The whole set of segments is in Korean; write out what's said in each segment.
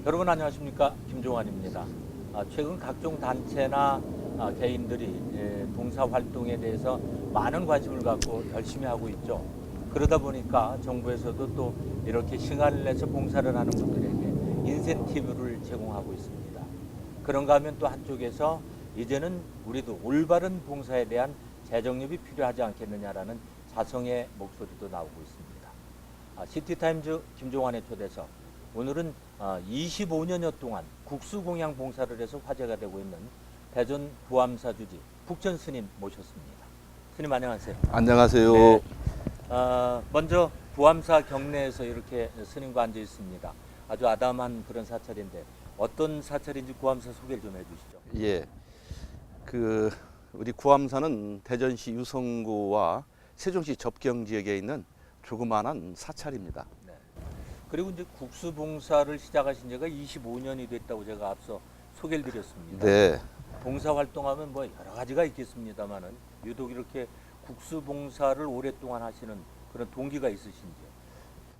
여러분 안녕하십니까, 김종환입니다. 최근 각종 단체나 개인들이 봉사활동에 대해서 많은 관심을 갖고 열심히 하고 있죠. 그러다 보니까 정부에서도 또 이렇게 시간을 내서 봉사를 하는 분들에게 인센티브를 제공하고 있습니다. 그런가 하면 또 한쪽에서 이제는 우리도 올바른 봉사에 대한 재정립이 필요하지 않겠느냐라는 자성의 목소리도 나오고 있습니다. 시티타임즈 김종환의 초대석, 오늘은 25년여 동안 국수공양 봉사를 해서 화제가 되고 있는 대전 구암사 주지 북전 스님 모셨습니다. 스님 안녕하세요. 안녕하세요. 네. 먼저 구암사 경내에서 이렇게 스님과 앉아 있습니다. 아주 아담한 그런 사찰인데 어떤 사찰인지 구암사 소개를 좀 해주시죠. 예, 우리 구암사는 대전시 유성구와 세종시 접경 지역에 있는 조그마한 사찰입니다. 네. 그리고 이제 국수봉사를 시작하신 지가 25년이 됐다고 제가 앞서 소개를 드렸습니다. 네, 봉사 활동하면 뭐 여러 가지가 있겠습니다만은 유독 이렇게 국수봉사를 오랫동안 하시는 그런 동기가 있으신지요?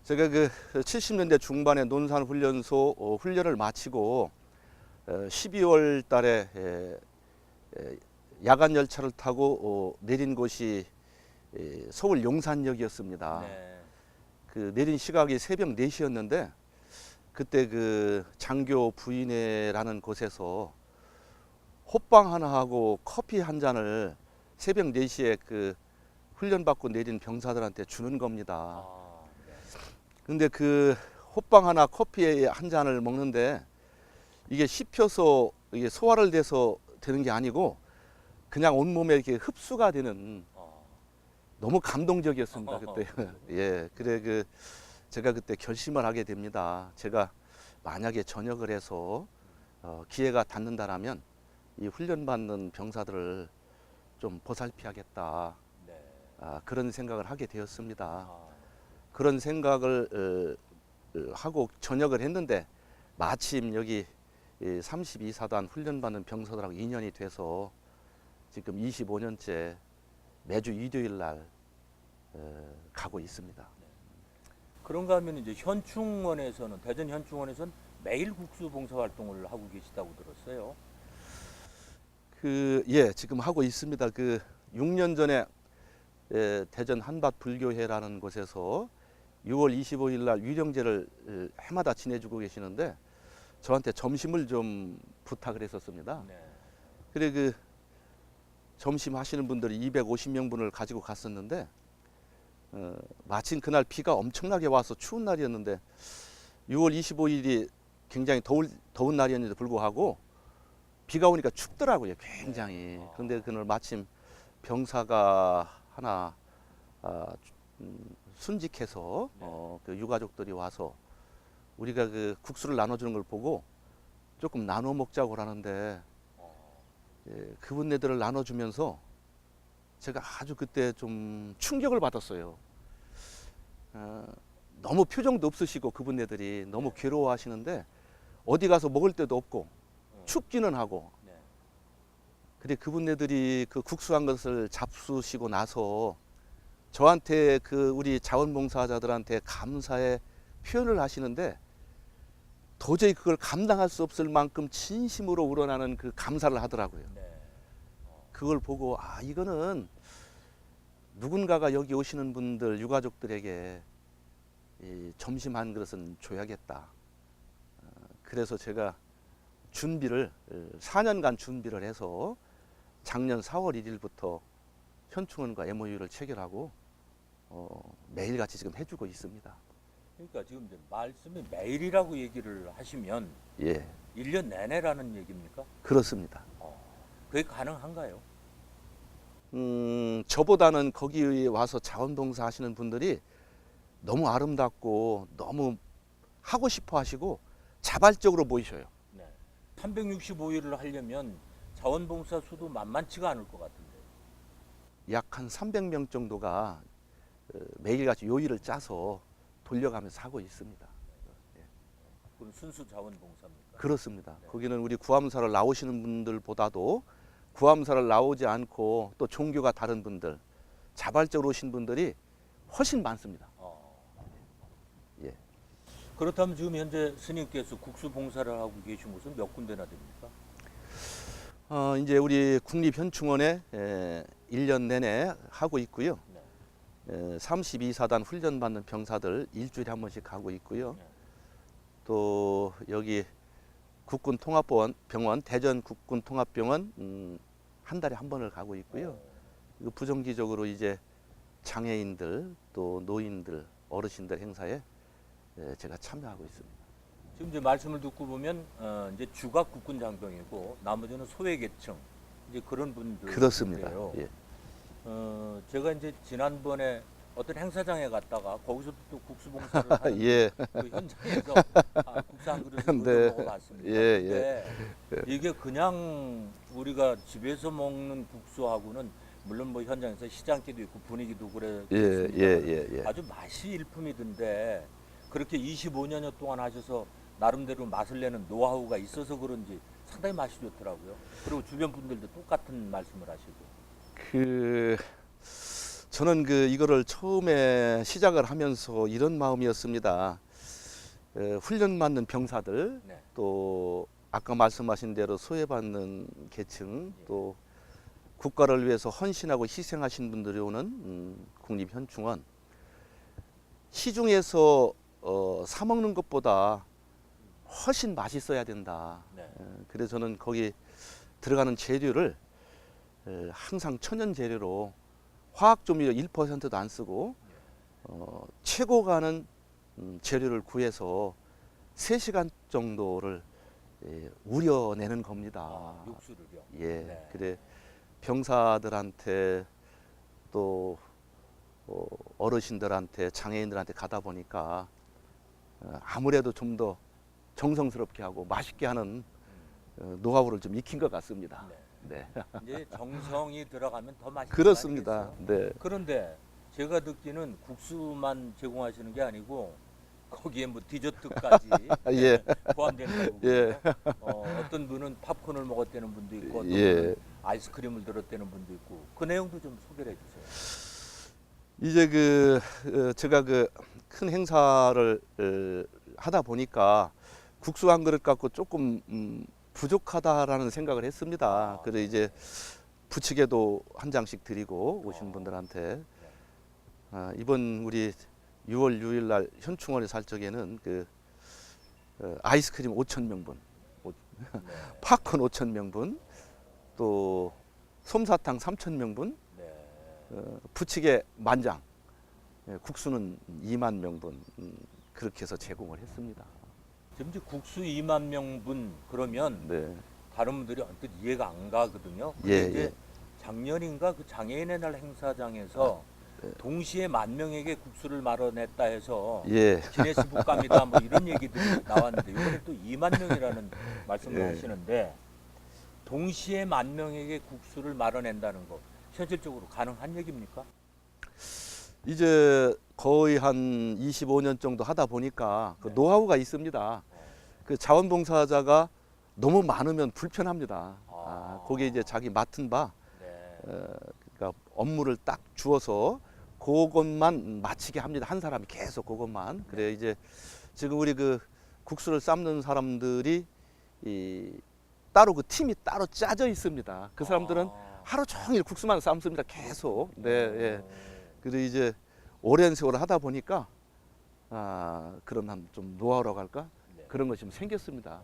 제가 70년대 중반에 논산훈련소 훈련을 마치고 12월 달에 야간 열차를 타고 내린 곳이 서울 용산역이었습니다. 네. 그 내린 시각이 새벽 4시였는데 그때 장교 부인회라는 곳에서 호빵 하나 하고 커피 한 잔을 새벽 4시에 훈련 받고 내린 병사들한테 주는 겁니다. 네. 근데 호빵 하나 커피 한 잔을 먹는데 이게 씹혀서 이게 소화를 돼서 되는 게 아니고 그냥 온몸에 이렇게 흡수가 되는, 너무 감동적이었습니다 그때. 예, 그래 제가 그때 결심을 하게 됩니다. 제가 만약에 전역을 해서 기회가 닿는다라면 이 훈련받는 병사들을 좀 보살피하겠다. 네. 그런 생각을 하게 되었습니다. 그런 생각을 하고 전역을 했는데 마침 여기 32사단 훈련받는 병사들하고 인연이 돼서 지금 25년째 매주 일요일 날 가고 있습니다. 그런가 하면 이제 현충원에서는 대전 현충원에서는 매일 국수 봉사 활동을 하고 계시다고 들었어요. 예, 지금 하고 있습니다. 6년 전에 대전 한밭 불교회라는 곳에서 6월 25일 날 위령제를 해마다 지내주고 계시는데 저한테 점심을 좀 부탁을 했었습니다. 네. 그래 점심 하시는 분들이 250명분을 가지고 갔었는데 마침 그날 비가 엄청나게 와서 추운 날이었는데 6월 25일이 굉장히 더운 날이었는데 불구하고 비가 오니까 춥더라고요, 굉장히. 그런데 그날 마침 병사가 하나 순직해서 유가족들이 와서 우리가 국수를 나눠주는 걸 보고 조금 나눠 먹자고 하는데 그분네들을 나눠주면서 제가 아주 그때 좀 충격을 받았어요. 너무 표정도 없으시고 그분네들이 너무 괴로워하시는데 어디 가서 먹을 데도 없고 춥기는 하고. 네. 근데 그분네들이 국수한 것을 잡수시고 나서 저한테 우리 자원봉사자들한테 감사의 표현을 하시는데 도저히 그걸 감당할 수 없을 만큼 진심으로 우러나는 감사를 하더라고요. 네. 그걸 보고 이거는 누군가가 여기 오시는 분들 유가족들에게 점심 한 그릇은 줘야겠다. 그래서 제가 4년간 준비를 해서 작년 4월 1일부터 현충원과 MOU를 체결하고 매일같이 지금 해주고 있습니다. 그러니까 지금 이제 말씀이 매일이라고 얘기를 하시면 예, 1년 내내라는 얘기입니까? 그렇습니다. 그게 가능한가요? 저보다는 거기 와서 자원봉사 하시는 분들이 너무 아름답고 너무 하고 싶어 하시고 자발적으로 보이셔요. 네. 365일을 하려면 자원봉사 수도 만만치가 않을 것 같은데. 약 한 300명 정도가 매일같이 요일을 짜서 돌려가면서 하고 있습니다. 그건 순수 자원봉사입니까? 그렇습니다. 네. 거기는 우리 구암사를 나오시는 분들보다도 구암사를 나오지 않고 또 종교가 다른 분들, 자발적으로 오신 분들이 훨씬 많습니다. 어. 예. 그렇다면 지금 현재 스님께서 국수 봉사를 하고 계신 곳은 몇 군데나 됩니까? 이제 우리 국립현충원에 1년 내내 하고 있고요. 네. 32사단 훈련 받는 병사들 일주일에 한 번씩 가고 있고요. 네. 또 여기 국군통합병원 대전 국군통합병원 한 달에 한 번을 가고 있고요. 이거 부정기적으로 이제 장애인들 또 노인들 어르신들 행사에 제가 참여하고 있습니다. 지금 이제 말씀을 듣고 보면 이제 주가 국군 장병이고 나머지는 소외계층 이제 그런 분들. 그렇습니다. 예. 제가 이제 지난번에 어떤 행사장에 갔다가 거기서 또 국수 봉사를 하는 예. 그 현장에서 국수 한 그릇을 네. 먹어봤습니다. 예, 근데 이게 그냥 우리가 집에서 먹는 국수하고는 물론 뭐 현장에서 시장기도 있고 분위기도 그래 아주 맛이 일품이던데 그렇게 25년여 동안 하셔서 나름대로 맛을 내는 노하우가 있어서 그런지 상당히 맛이 좋더라고요. 그리고 주변 분들도 똑같은 말씀을 하시고. 저는 이거를 처음에 시작을 하면서 이런 마음이었습니다. 훈련 받는 병사들 네. 또 아까 말씀하신 대로 소외받는 계층 예. 또 국가를 위해서 헌신하고 희생하신 분들이 오는 국립현충원 시중에서 사 먹는 것보다 훨씬 맛있어야 된다. 네. 그래서 저는 거기 들어가는 재료를 항상 천연 재료로 화학 조미료 1%도 안 쓰고 최고 가는 재료를 구해서 3시간 정도를 우려내는 겁니다. 육수를요. 예, 네. 그래 병사들한테 또 어르신들한테 장애인들한테 가다 보니까 아무래도 좀 더 정성스럽게 하고 맛있게 하는 노하우를 좀 익힌 것 같습니다. 네. 네, 이제 정성이 들어가면 더 맛있는 그렇습니다. 거 아니겠어요? 네, 그런데 제가 듣기는 국수만 제공하시는 게 아니고 거기에 뭐 디저트까지 예. 포함된다고 예. 어떤 분은 팝콘을 먹었다는 분도 있고 어떤 예. 분은 아이스크림을 들었다는 분도 있고 그 내용도 좀 소개를 해주세요. 이제 제가 큰 행사를 하다 보니까 국수 한 그릇 갖고 조금 부족하다라는 생각을 했습니다. 그래서 이제 부치개도 한 장씩 드리고 오신 분들한테 이번 우리 6월 6일 날 현충원에 살 적에는 아이스크림 5,000명분, 네. 팝콘 5,000명분, 또 솜사탕 3,000명분, 네. 부치개 만장, 국수는 2만 명분 그렇게 해서 제공을 했습니다. 지금 이제 국수 2만 명분 그러면 네. 다른 분들이 언뜻 이해가 안 가거든요. 예, 근데 이제 예. 작년인가 그 장애인의 날 행사장에서 동시에 10,000명에게 국수를 마련했다 해서 예. 기네스북감이다 뭐 이런 얘기들이 나왔는데 이번에 또 2만 명이라는 말씀을 예. 하시는데 동시에 10,000명에게 국수를 마련한다는 거 현실적으로 가능한 얘기입니까? 이제 거의 한 25년 정도 하다 보니까 네. 노하우가 있습니다. 자원봉사자가 너무 많으면 불편합니다. 거기에 이제 자기 맡은 바, 네. 그러니까 업무를 딱 주어서 그것만 마치게 합니다. 한 사람이 계속 그것만. 그래 이제 지금 우리 국수를 삶는 사람들이 따로 팀이 따로 짜져 있습니다. 그 사람들은 하루 종일 국수만 삶습니다. 계속. 네, 예. 그래서 이제 오랜 세월을 하다 보니까 그런 좀 노하우라고 할까? 네. 그런 것이 좀 생겼습니다.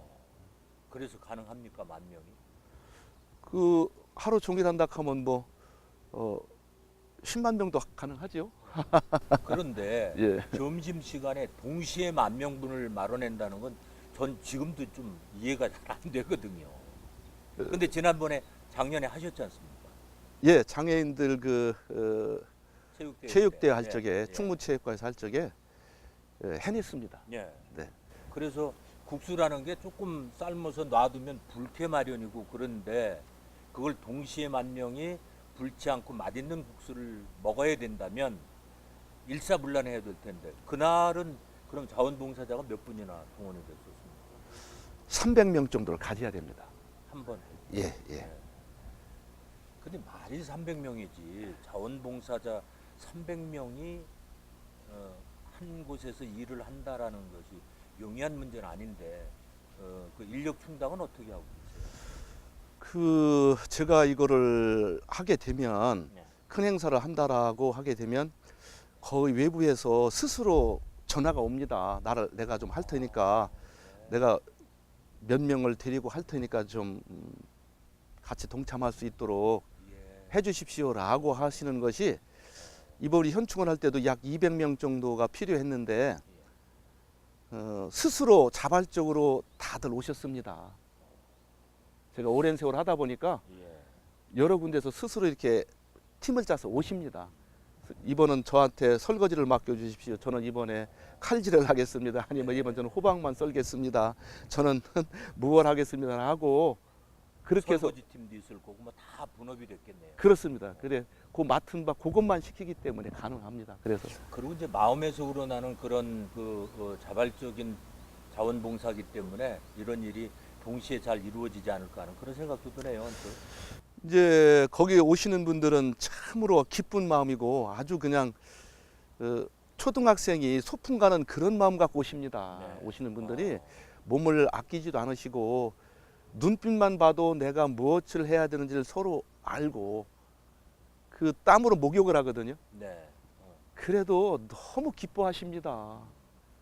그래서 가능합니까 10,000명이? 하루 종일 한다 하면 10만 명도 가능하죠. 그런데 예. 점심 시간에 동시에 10,000명분을 마련한다는 건 전 지금도 좀 이해가 잘 안 되거든요. 근데 지난번에 작년에 하셨지 않습니까? 예, 장애인들 체육대회 할 때. 적에 충무체육관에서 할 적에 해냈습니다. 예. 네. 그래서 국수라는 게 조금 삶아서 놔두면 불쾌 마련이고 그런데 그걸 동시에 10,000명이 불지 않고 맛있는 국수를 먹어야 된다면 일사불란해야 될 텐데 그날은 그럼 자원봉사자가 몇 분이나 동원이 됐었습니까? 300명 정도를 가져야 됩니다. 한 번. 예, 예. 근데 말이 300명이지 자원봉사자 300명이 한 곳에서 일을 한다라는 것이 용이한 문제는 아닌데 그 인력 충당은 어떻게 하고 있어요? 제가 이거를 하게 되면 네. 큰 행사를 한다라고 하게 되면 거의 외부에서 스스로 전화가 옵니다. 내가 좀 할 테니까 내가 몇 명을 데리고 할 테니까 좀 같이 동참할 수 있도록 예. 해주십시오라고 하시는 것이 이번 우리 현충원 할 때도 약 200명 정도가 필요했는데 스스로 자발적으로 다들 오셨습니다. 제가 오랜 세월 하다 보니까 예. 여러 군데서 스스로 이렇게 팀을 짜서 오십니다. 이번은 저한테 설거지를 맡겨주십시오. 저는 이번에 칼질을 하겠습니다. 아니면 이번 저는 호박만 썰겠습니다. 저는 무얼 하겠습니다. 하고 그렇게 해서 설거지 팀도 있을 거고 뭐 다 분업이 됐겠네요. 그렇습니다. 그래 그 맡은 바 그것만 시키기 때문에 가능합니다. 그래서 그리고 이제 마음에서 우러나는 그런 자발적인 자원봉사기 때문에 이런 일이 동시에 잘 이루어지지 않을까 하는 그런 생각도 드네요. 언뜻. 이제 거기에 오시는 분들은 참으로 기쁜 마음이고 아주 그냥 초등학생이 소풍 가는 그런 마음 갖고 오십니다. 네. 오시는 분들이 몸을 아끼지도 않으시고 눈빛만 봐도 내가 무엇을 해야 되는지를 서로 알고 그 땀으로 목욕을 하거든요. 네. 그래도 너무 기뻐하십니다.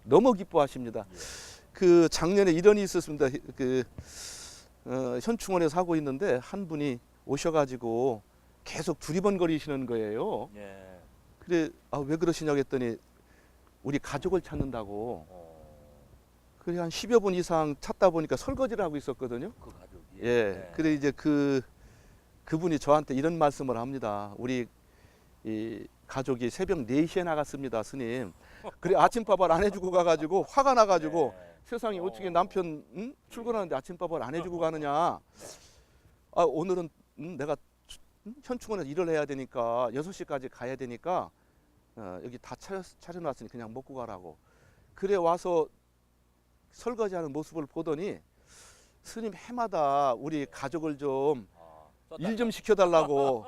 너무 기뻐하십니다. 예. 그 작년에 이런 일이 있었습니다. 현충원에서 하고 있는데 한 분이 오셔가지고 계속 두리번거리시는 거예요. 예. 그래 왜 그러시냐고 했더니 우리 가족을 찾는다고. 그래 한 10여 분 이상 찾다 보니까 설거지를 하고 있었거든요. 그 가족이. 예. 네. 그래 이제 그분이 저한테 이런 말씀을 합니다. 우리 이 가족이 새벽 4시에 나갔습니다, 스님. 그래 아침밥을 안 해주고 가가지고 화가 나가지고 네. 세상에 어떻게 남편 출근하는데 아침밥을 안 해주고 가느냐. 오늘은 내가 현충원에서 일을 해야 되니까 6시까지 가야 되니까 여기 다 차려놨으니 그냥 먹고 가라고. 그래 와서 설거지하는 모습을 보더니 스님 해마다 우리 가족을 좀 일 좀 시켜달라고.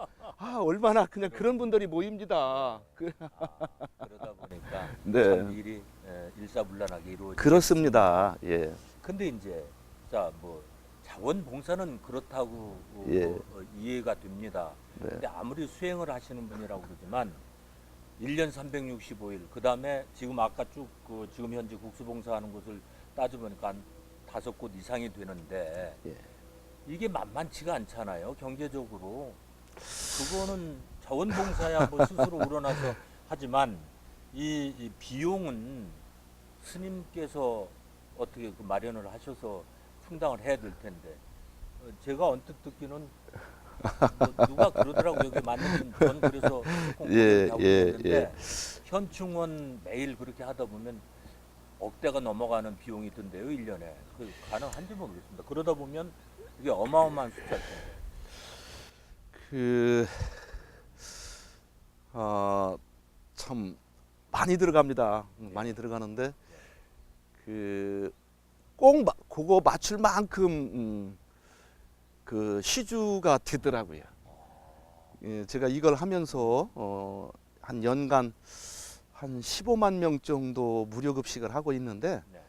얼마나 그냥 그런 분들이 모입니다. 그러다 보니까 네. 참 일이 일사불란하게 이루어지고 그렇습니다. 예. 근데 이제 뭐 자원봉사는 그렇다고 예. 이해가 됩니다. 네. 근데 아무리 수행을 하시는 분이라고 그러지만 1년 365일 그다음에 지금 아까 쭉 지금 현재 국수봉사하는 곳을 따져보니까 한 5곳 이상이 되는데 예. 이게 만만치가 않잖아요. 경제적으로. 그거는 자원봉사야 뭐 스스로 우러나서 하지만 이 비용은 스님께서 어떻게 마련을 하셔서 충당을 해야 될 텐데 제가 언뜻 듣기는 뭐 누가 그러더라고요. 여기 맞는 전 그래서 예, 하고 예, 있는데 예. 현충원 매일 그렇게 하다 보면 억대가 넘어가는 비용이 든대요. 1년에. 그 가능한지 모르겠습니다. 그러다 보면 이게 어마어마한 숫자일 텐데. 참 많이 들어갑니다. 많이 들어가는데 꼭 그거 맞출 만큼 그 시주가 되더라고요. 예, 제가 이걸 하면서 한 연간 한 15만 명 정도 무료 급식을 하고 있는데 네.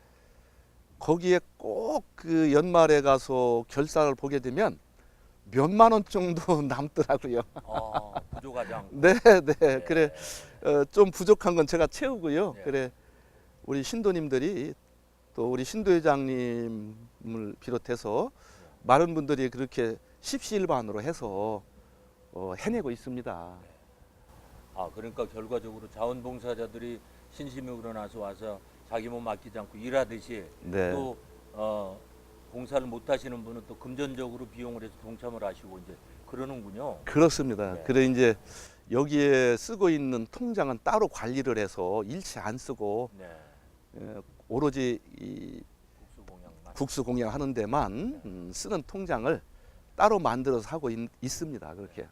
거기에 꼭 그 연말에 가서 결산을 보게 되면 몇만 원 정도 남더라고요. 부족하지 않고. 네, 네. 그래 좀 부족한 건 제가 채우고요. 네. 그래 우리 신도님들이 또 우리 신도회장님을 비롯해서 많은 분들이 그렇게 십시일반으로 해서 해내고 있습니다. 그러니까 결과적으로 자원봉사자들이 신심이 우러나서 와서 자기 몸 아끼지 않고 일하듯이 네. 또 봉사를 못 하시는 분은 또 금전적으로 비용을 해서 동참을 하시고 이제 그러는군요. 그렇습니다. 네. 그래 이제 여기에 쓰고 있는 통장은 따로 관리를 해서 일체 안 쓰고 네. 오로지 이 국수 공양만. 국수 공양하는 데만 쓰는 통장을 따로 만들어서 하고 있습니다. 그렇게.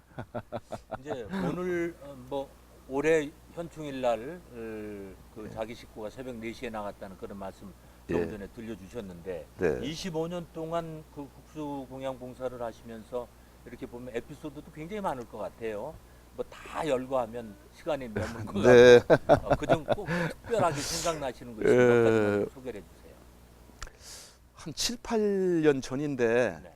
이제 오늘 뭐 올해 현충일 날 그 자기 식구가 새벽 4시에 나갔다는 그런 말씀 조금 예. 전에 들려주셨는데 네. 25년 동안 그 국수 공양 봉사를 하시면서 이렇게 보면 에피소드도 굉장히 많을 것 같아요. 뭐 다 열거하면 시간이 넘을 것 네. 같고 그중 꼭 특별하게 생각나시는 거 있으면 몇 가지만 좀 소개를 해주세요. 한 7, 8년 전인데 네.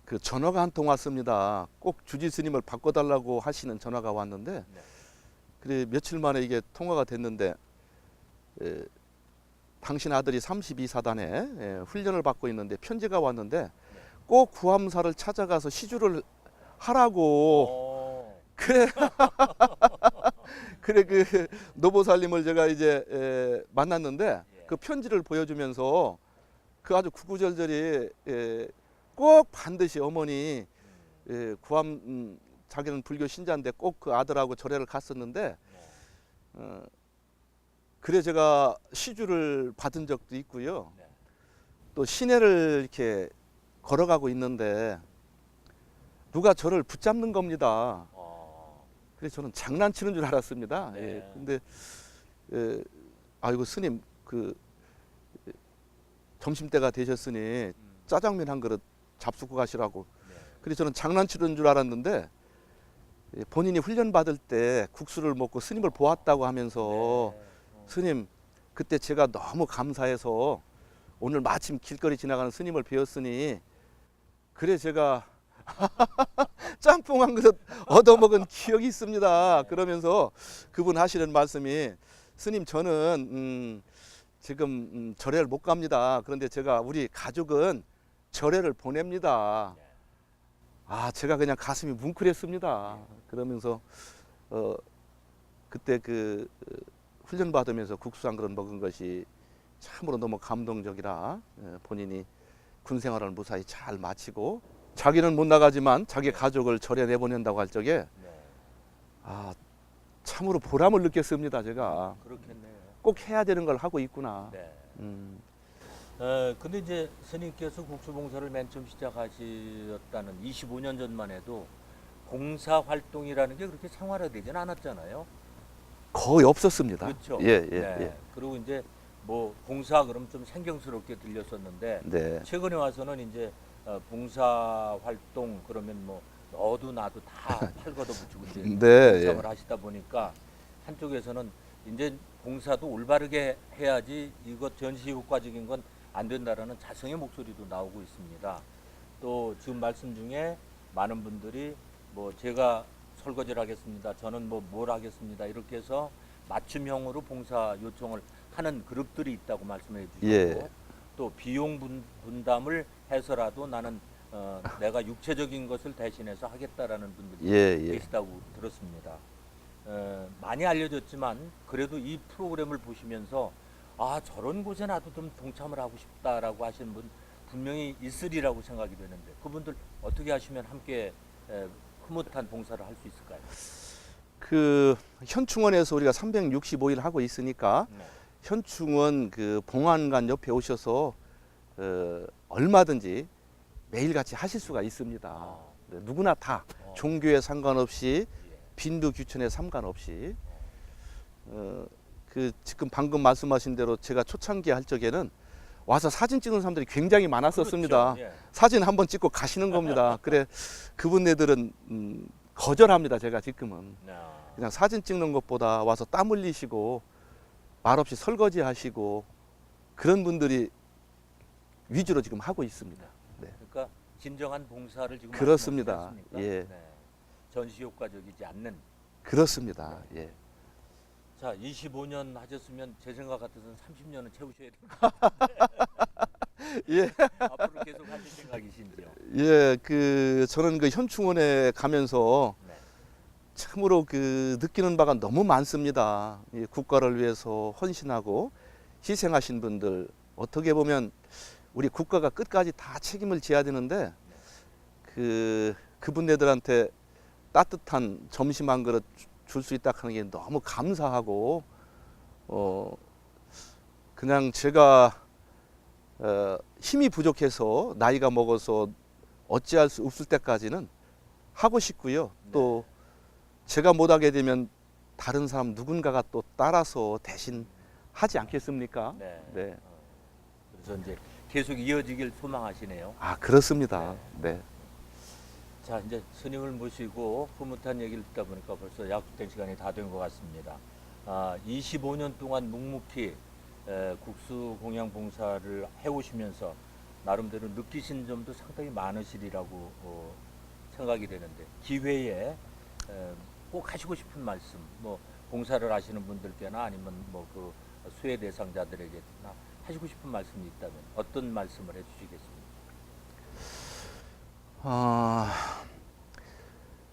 그 전화가 한 통 왔습니다. 꼭 주지 스님을 바꿔달라고 하시는 전화가 왔는데 네. 그래 며칠 만에 이게 통화가 됐는데 당신 아들이 32사단에 훈련을 받고 있는데 편지가 왔는데 꼭 구암사를 찾아가서 시주를 하라고. 어, 그래 그래 그 노보살님을 제가 이제 만났는데 예. 그 편지를 보여주면서 그 아주 구구절절히 꼭 반드시 어머니 구암 자기는 불교 신자인데 꼭 그 아들하고 절에를 갔었는데 네. 그래 제가 시주를 받은 적도 있고요. 네. 또 시내를 이렇게 걸어가고 있는데 누가 저를 붙잡는 겁니다. 그래서 저는 장난치는 줄 알았습니다. 네. 예, 근데 아이고 스님 그 점심때가 되셨으니 짜장면 한 그릇 잡수고 가시라고. 네. 그래서 저는 장난치는 줄 알았는데 본인이 훈련 받을 때 국수를 먹고 스님을 보았다고 하면서 네. 스님 그때 제가 너무 감사해서 오늘 마침 길거리 지나가는 스님을 뵈었으니 그래 제가 짬뽕 한 그릇 얻어먹은 기억이 있습니다. 그러면서 그분 하시는 말씀이 스님 저는 지금 절에를 못 갑니다. 그런데 제가 우리 가족은 절에를 보냅니다. 아 제가 그냥 가슴이 뭉클했습니다. 그러면서 그때 그 훈련 받으면서 국수 한 그릇 먹은 것이 참으로 너무 감동적이라 본인이 군 생활을 무사히 잘 마치고 자기는 못 나가지만 자기 가족을 절에 내보낸다고 할 적에 네. 아 참으로 보람을 느꼈습니다. 제가 그렇겠네요. 꼭 해야 되는 걸 하고 있구나. 네. 음. 근데 이제 스님께서 국수봉사를 맨 처음 시작하셨다는 25년 전만 해도 봉사 활동이라는 게 그렇게 생활화되지는 않았잖아요. 거의 없었습니다. 그렇죠. 예, 예, 네. 예. 그리고 이제 뭐 봉사 그럼 좀 생경스럽게 들렸었는데 네. 최근에 와서는 이제 봉사 활동 그러면 뭐 너도 나도 다 팔 걷어붙이고 이제 네, 봉사를 예. 하시다 보니까 한쪽에서는 이제 봉사도 올바르게 해야지 이것 전시 효과적인 건 안 된다라는 자성의 목소리도 나오고 있습니다. 또 지금 말씀 중에 많은 분들이 뭐 제가 설거지를 하겠습니다. 저는 뭐 뭘 하겠습니다. 이렇게 해서 맞춤형으로 봉사 요청을 하는 그룹들이 있다고 말씀해 주셨고 예. 또 비용 분담을 해서라도 나는 내가 육체적인 것을 대신해서 하겠다라는 분들이 예, 예. 계시다고 들었습니다. 많이 알려졌지만 그래도 이 프로그램을 보시면서 아 저런 곳에 나도 좀 동참을 하고 싶다라고 하시는 분 분명히 있으리라고 생각이 되는데 그분들 어떻게 하시면 함께 흐뭇한 봉사를 할 수 있을까요? 그 현충원에서 우리가 365일 하고 있으니까 네. 현충원 그 봉안관 옆에 오셔서 얼마든지 매일같이 하실 수가 있습니다. 네, 누구나 다 종교에 상관없이 예. 빈부귀천에 상관없이 그 지금 방금 말씀하신 대로 제가 초창기 할 적에는 와서 사진 찍는 사람들이 굉장히 많았었습니다. 그렇죠. 예. 사진 한번 찍고 가시는 겁니다. 그래 그분네들은 거절합니다. 제가 지금은 그냥 사진 찍는 것보다 와서 땀 흘리시고 말없이 설거지 하시고 그런 분들이 위주로 지금 하고 있습니다. 네. 그러니까 진정한 봉사를 지금 그렇습니다. 말씀하셨으니까. 예. 네. 전시 효과적이지 않는. 그렇습니다. 예. 자, 25년 하셨으면 제 생각 같아서는 30년은 채우셔야 됩니다. 예. 앞으로 계속 하실 생각이신지요? 예, 그 저는 그 현충원에 가면서 네. 참으로 그 느끼는 바가 너무 많습니다. 이 국가를 위해서 헌신하고 희생하신 분들 어떻게 보면 우리 국가가 끝까지 다 책임을 져야 되는데 그분네들한테 따뜻한 점심 한 그릇 줄 수 있다 하는 게 너무 감사하고 그냥 제가 힘이 부족해서 나이가 먹어서 어찌할 수 없을 때까지는 하고 싶고요. 또 제가 못하게 되면 다른 사람 누군가가 또 따라서 대신 하지 않겠습니까? 네. 네. 그래서 이제 계속 이어지길 소망하시네요. 아 그렇습니다. 네. 자, 이제 스님을 모시고 흐뭇한 얘기를 듣다 보니까 벌써 약속된 시간이 다 된 것 같습니다. 25년 동안 묵묵히 국수 공양 봉사를 해오시면서 나름대로 느끼신 점도 상당히 많으시리라고 생각이 되는데 기회에 꼭 하시고 싶은 말씀, 뭐 봉사를 하시는 분들께나 아니면 뭐 그 수혜 대상자들에게나 하시고 싶은 말씀이 있다면 어떤 말씀을 해주시겠습니까?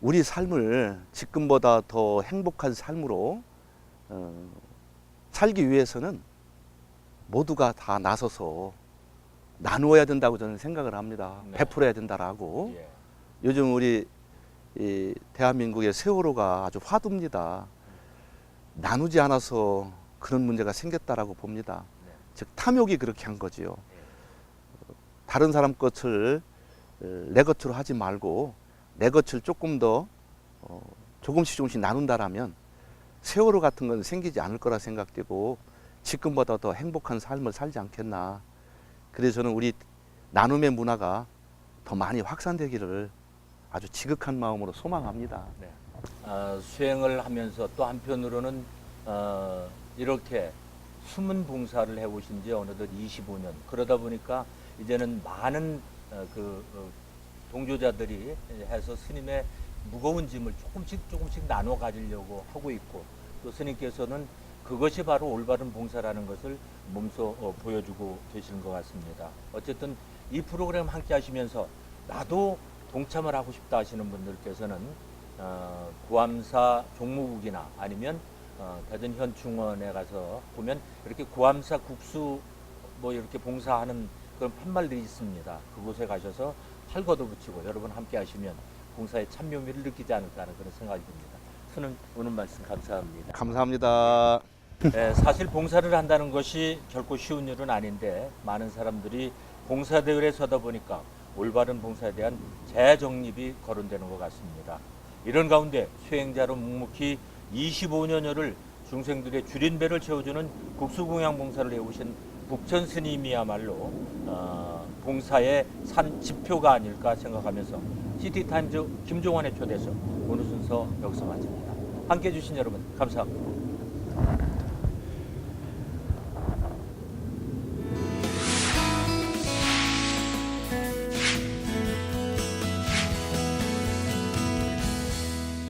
우리 삶을 지금보다 더 행복한 삶으로 살기 위해서는 모두가 다 나서서 나누어야 된다고 저는 생각을 합니다. 네. 베풀어야 된다라고. 예. 요즘 우리 이 대한민국의 세월호가 아주 화두입니다. 나누지 않아서 그런 문제가 생겼다라고 봅니다. 네. 즉 탐욕이 그렇게 한 거지요. 예. 다른 사람 것을 내 것으로 하지 말고 내 것을 조금 더 조금씩 나눈다라면 세월호 같은 건 생기지 않을 거라 생각되고 지금보다 더 행복한 삶을 살지 않겠나. 그래서 저는 우리 나눔의 문화가 더 많이 확산되기를 아주 지극한 마음으로 소망합니다. 네. 수행을 하면서 또 한편으로는 이렇게 숨은 봉사를 해오신 지 어느덧 25년. 그러다 보니까 이제는 많은 동조자들이 해서 스님의 무거운 짐을 조금씩 나눠 가지려고 하고 있고 또 스님께서는 그것이 바로 올바른 봉사라는 것을 몸소 보여주고 계시는 것 같습니다. 어쨌든 이 프로그램 함께 하시면서 나도 동참을 하고 싶다 하시는 분들께서는 구암사 종무국이나 아니면 대전 현충원에 가서 보면 이렇게 구암사 국수 뭐 이렇게 봉사하는 그런 팻말들이 있습니다. 그곳에 가셔서 활거도 붙이고 여러분 함께 하시면 봉사의 참묘미를 느끼지 않을까 하는 그런 생각이 듭니다. 스님 오늘 말씀 감사합니다. 감사합니다. 사실 봉사를 한다는 것이 결코 쉬운 일은 아닌데 많은 사람들이 봉사대열에 서다 보니까 올바른 봉사에 대한 재정립이 거론되는 것 같습니다. 이런 가운데 수행자로 묵묵히 25년여를 중생들의 줄인 배를 채워주는 국수공양 봉사를 해오신 북천 스님이야말로 봉사의 산 지표가 아닐까 생각하면서 시티타임즈 김종환의 초대서 오늘 순서 여기서 마칩니다. 함께해 주신 여러분 감사합니다.